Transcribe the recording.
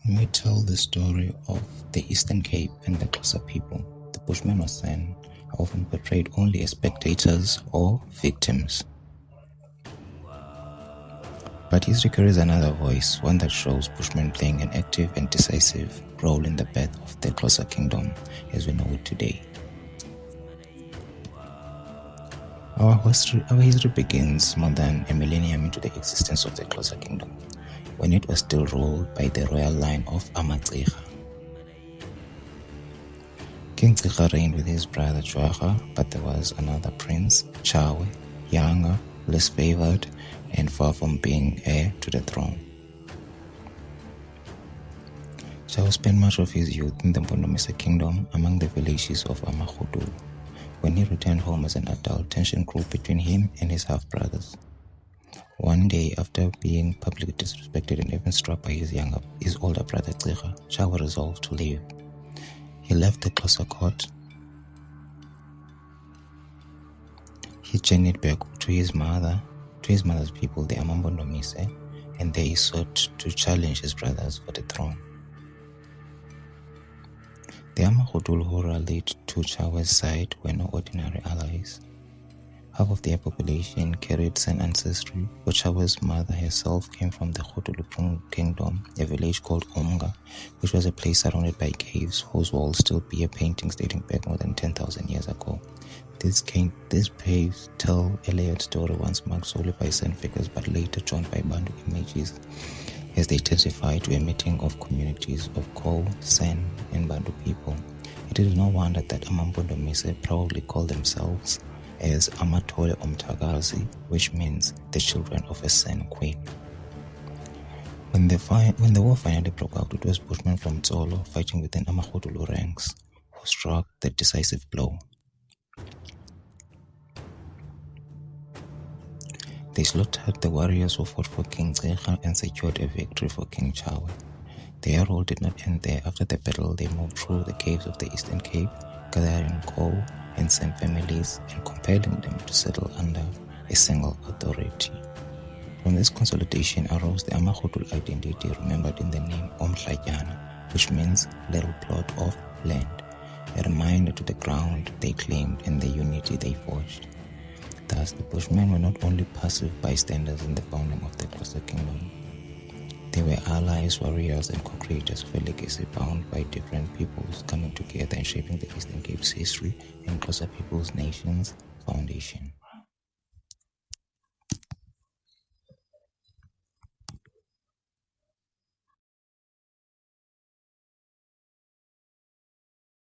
When we tell the story of the Eastern Cape and the Xhosa people, the Bushmen or San are often portrayed only as spectators or victims. But history carries another voice, one that shows Bushmen playing an active and decisive role in the birth of the Xhosa Kingdom as we know it today. Our history begins more than a millennium into the existence of the Xhosa Kingdom, when it was still ruled by the royal line of Amagcirha. King Cirha reigned with his brother Xhosa, but there was another prince, Chawe, younger, less favored, and far from being heir to the throne. Chawe spent much of his youth in the Xhosa Kingdom among the villages of Amakhudu. When he returned home as an adult, tension grew between him and his half-brothers. One day, after being publicly disrespected and even struck by his older brother Cirha, Chawe resolved to leave. He left the Xhosa court. He journeyed back to his mother's people, the Amampondomise, and there he sought to challenge his brothers for the throne. The Amakhudu who rallied to Chawe's side were no ordinary allies. Half of their population carried San ancestry, for Chawe's mother herself came from the Xhosa Kingdom, a village called Umga, which was a place surrounded by caves whose walls still bear paintings dating back more than 10,000 years ago. These caves tell a layered story once marked solely by San figures but later joined by Bantu images as they testify to a meeting of communities of Ko, San, and Bantu people. It is no wonder that Amampondomise proudly call themselves as Amatole Omtagazi, which means the children of a San queen. When the war finally broke out, it was Bushmen from Tsolo fighting within Amakhudu ranks who struck the decisive blow. They slaughtered the warriors who fought for King Cirha and secured a victory for King Chawe. Their role did not end there. After the battle, they moved through the caves of the Eastern Cape, gathering Ko and San families and compelling them to settle under a single authority. From this consolidation arose the Amakhudu identity remembered in the name Omhlatyana, which means little plot of land, a reminder to the ground they claimed and the unity they forged. Thus, the Bushmen were not only passive bystanders in the founding of the Xhosa Kingdom. They were allies, warriors, and co-creators of a legacy bound by different peoples coming together and shaping the Eastern Cape's history and Xhosa People's Nation's foundation.